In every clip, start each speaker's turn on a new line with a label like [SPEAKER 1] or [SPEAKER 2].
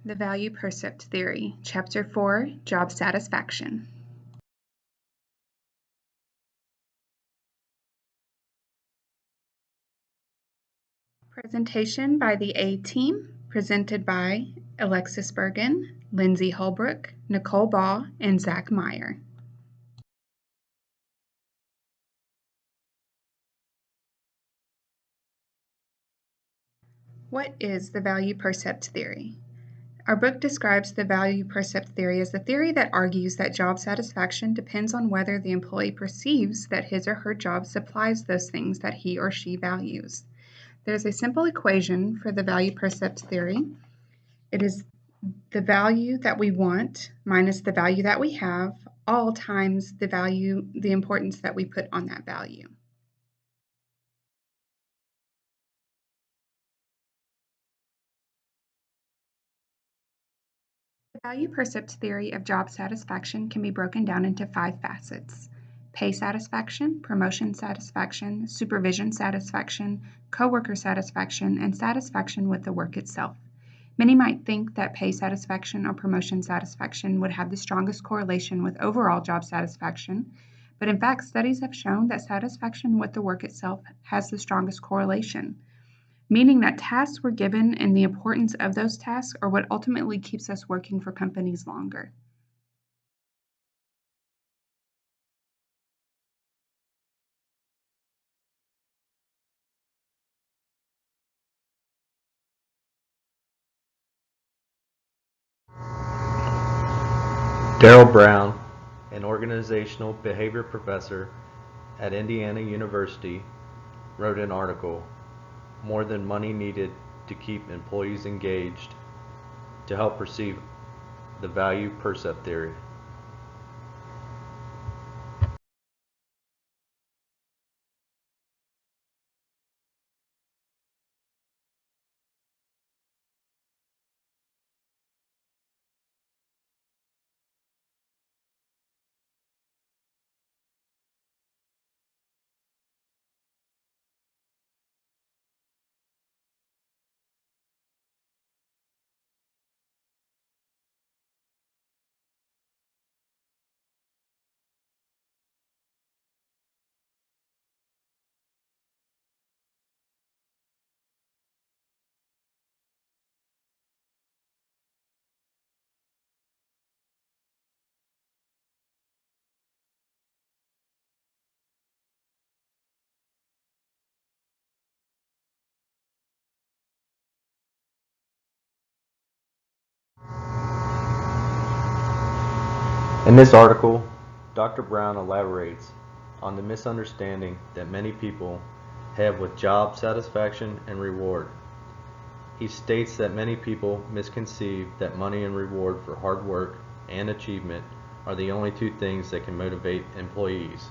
[SPEAKER 1] The Value-Percept Theory, Chapter 4, Job Satisfaction. Presentation by the A Team, presented by Alexis Bergen, Lindsay Holbrook, Nicole Baugh, and Zach Meyer. What is the Value-Percept Theory? Our book describes the Value-Percept Theory as the theory that argues that job satisfaction depends on whether the employee perceives that his or her job supplies those things that he or she values. There's a simple equation for the Value-Percept Theory. It is the value that we want minus the value that we have, all times the importance that we put on that value. The Value-Percept theory of job satisfaction can be broken down into 5 facets: pay satisfaction, promotion satisfaction, supervision satisfaction, coworker satisfaction, and satisfaction with the work itself. Many might think that pay satisfaction or promotion satisfaction would have the strongest correlation with overall job satisfaction, but in fact, studies have shown that satisfaction with the work itself has the strongest correlation, meaning that tasks we're given and the importance of those tasks are what ultimately keeps us working for companies longer.
[SPEAKER 2] Darrell Brown, an organizational behavior professor at Indiana University, wrote an article, "More Than Money Needed to Keep Employees Engaged," to help perceive the Value-Percept Theory. In this article, Dr. Brown elaborates on the misunderstanding that many people have with job satisfaction and reward. He states that many people misconceive that money and reward for hard work and achievement are the only 2 things that can motivate employees.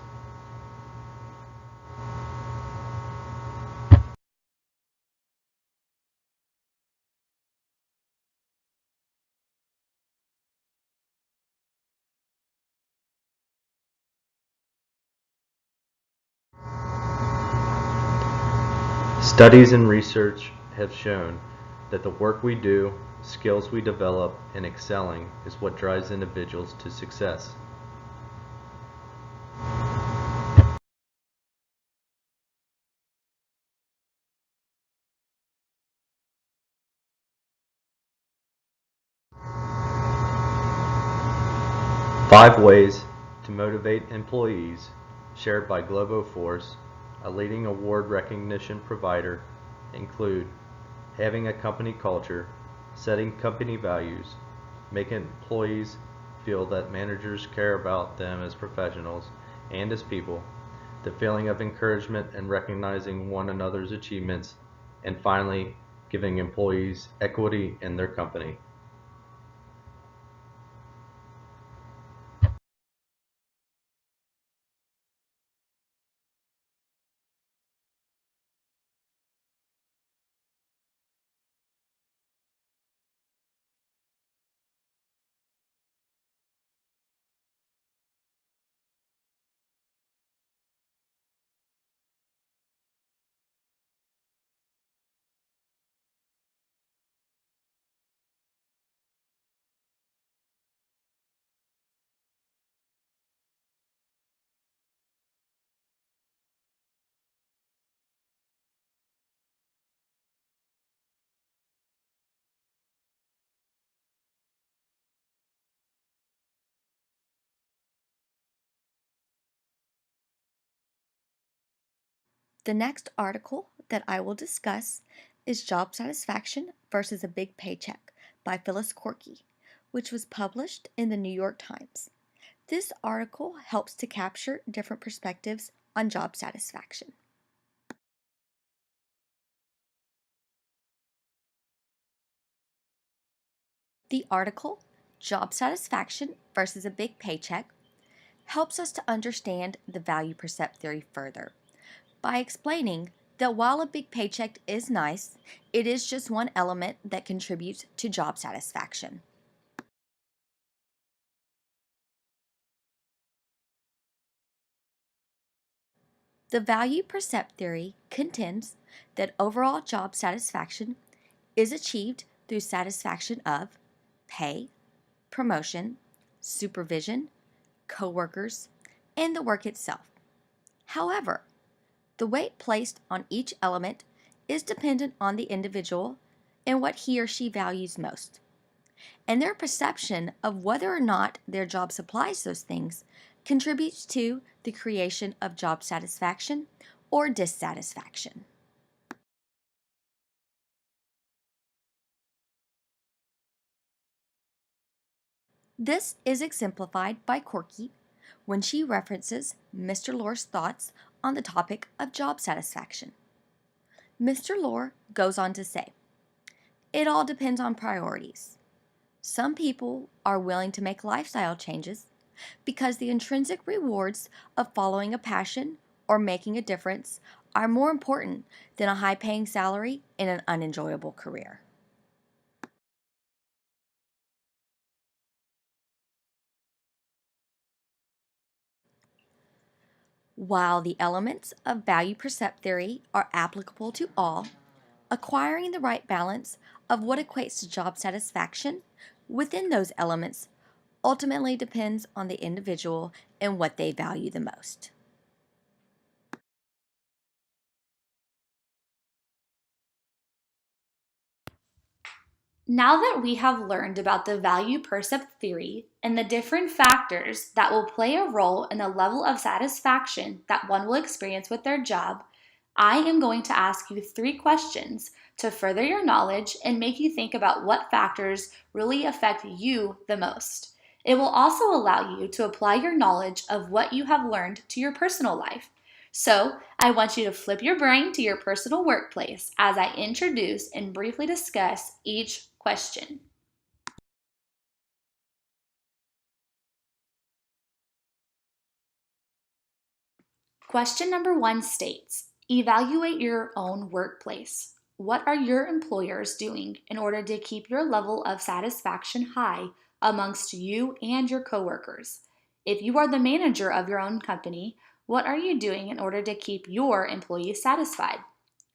[SPEAKER 2] Studies and research have shown that the work we do, skills we develop, and excelling is what drives individuals to success. Five ways to motivate employees, shared by Globoforce, a leading award recognition provider, include having a company culture, setting company values, making employees feel that managers care about them as professionals and as people, the feeling of encouragement and recognizing one another's achievements, and finally, giving employees equity in their company.
[SPEAKER 3] The next article that I will discuss is Job Satisfaction versus a Big Paycheck by Phyllis Corky, which was published in the New York Times. This article helps to capture different perspectives on job satisfaction. The article, Job Satisfaction versus a Big Paycheck, helps us to understand the value-percept theory further by explaining that while a big paycheck is nice, it is just one element that contributes to job satisfaction. The value-percept theory contends that overall job satisfaction is achieved through satisfaction of pay, promotion, supervision, coworkers, and the work itself. However, the weight placed on each element is dependent on the individual and what he or she values most. And their perception of whether or not their job supplies those things contributes to the creation of job satisfaction or dissatisfaction. This is exemplified by Corky when she references Mr. Lohr's thoughts on the topic of job satisfaction. Mr. Lohr goes on to say, "It all depends on priorities. Some people are willing to make lifestyle changes because the intrinsic rewards of following a passion or making a difference are more important than a high-paying salary in an unenjoyable career." While the elements of value-percept theory are applicable to all, acquiring the right balance of what equates to job satisfaction within those elements ultimately depends on the individual and what they value the most.
[SPEAKER 4] Now that we have learned about the value-percept theory and the different factors that will play a role in the level of satisfaction that one will experience with their job, I am going to ask you 3 questions to further your knowledge and make you think about what factors really affect you the most. It will also allow you to apply your knowledge of what you have learned to your personal life. So, I want you to flip your brain to your personal workplace as I introduce and briefly discuss each question. Question number 1 states, evaluate your own workplace. What are your employers doing in order to keep your level of satisfaction high amongst you and your coworkers? If you are the manager of your own company, what are you doing in order to keep your employees satisfied?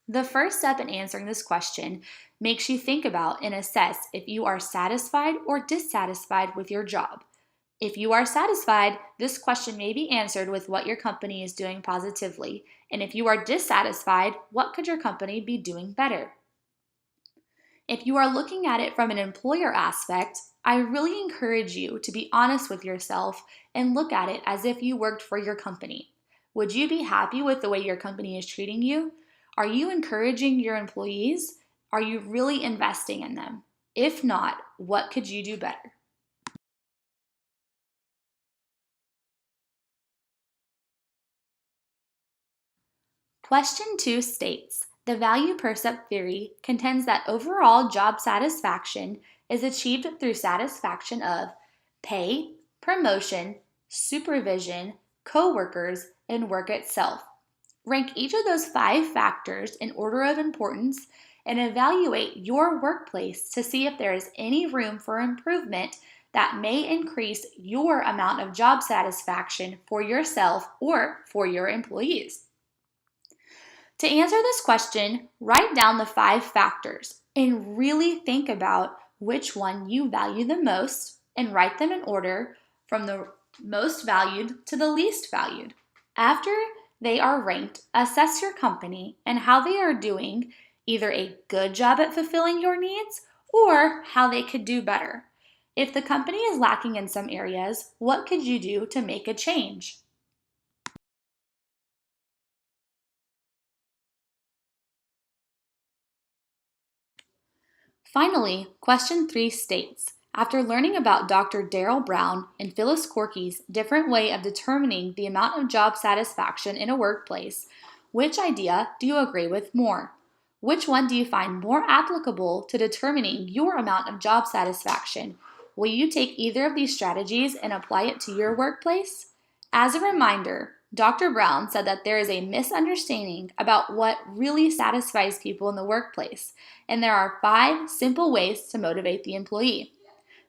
[SPEAKER 4] The first step in answering this question makes you think about and assess if you are satisfied or dissatisfied with your job. If you are satisfied, this question may be answered with what your company is doing positively. And if you are dissatisfied, what could your company be doing better? If you are looking at it from an employer aspect, I really encourage you to be honest with yourself and look at it as if you worked for your company. Would you be happy with the way your company is treating you? Are you encouraging your employees? Are you really investing in them? If not, what could you do better? Question 2 states, the value-percept theory contends that overall job satisfaction is achieved through satisfaction of pay, promotion, supervision, coworkers, and work itself. Rank each of those 5 factors in order of importance and evaluate your workplace to see if there is any room for improvement that may increase your amount of job satisfaction for yourself or for your employees. To answer this question, write down the 5 factors and really think about which one you value the most and write them in order from the most valued to the least valued. After they are ranked, assess your company and how they are doing either a good job at fulfilling your needs or how they could do better. If the company is lacking in some areas, what could you do to make a change? Finally, question 3 states, after learning about Dr. Darrell Brown and Phyllis Corky's different way of determining the amount of job satisfaction in a workplace, which idea do you agree with more? Which one do you find more applicable to determining your amount of job satisfaction? Will you take either of these strategies and apply it to your workplace? As a reminder, Dr. Brown said that there is a misunderstanding about what really satisfies people in the workplace, and there are 5 simple ways to motivate the employee.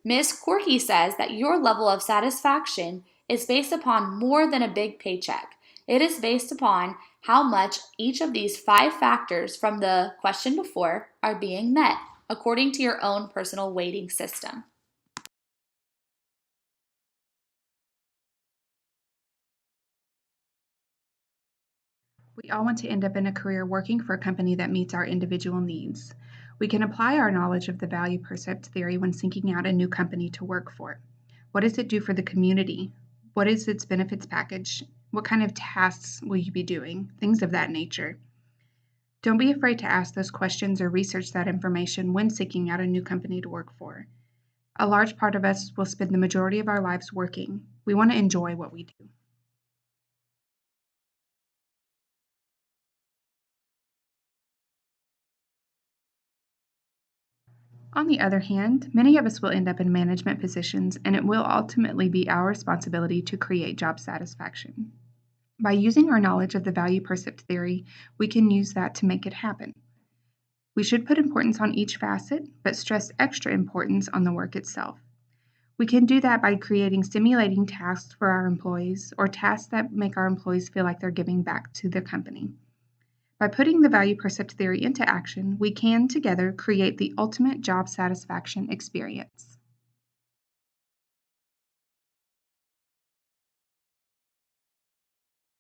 [SPEAKER 4] Ms. Corky says that your level of satisfaction is based upon more than a big paycheck. It is based upon how much each of these 5 factors from the question before are being met, according to your own personal weighting system.
[SPEAKER 1] We all want to end up in a career working for a company that meets our individual needs. We can apply our knowledge of the Value-Percept Theory when seeking out a new company to work for. What does it do for the community? What is its benefits package? What kind of tasks will you be doing? Things of that nature. Don't be afraid to ask those questions or research that information when seeking out a new company to work for. A large part of us will spend the majority of our lives working. We want to enjoy what we do. On the other hand, many of us will end up in management positions, and it will ultimately be our responsibility to create job satisfaction. By using our knowledge of the Value-Percept Theory, we can use that to make it happen. We should put importance on each facet, but stress extra importance on the work itself. We can do that by creating stimulating tasks for our employees, or tasks that make our employees feel like they're giving back to the company. By putting the Value-Percept Theory into action, we can together create the ultimate job satisfaction experience.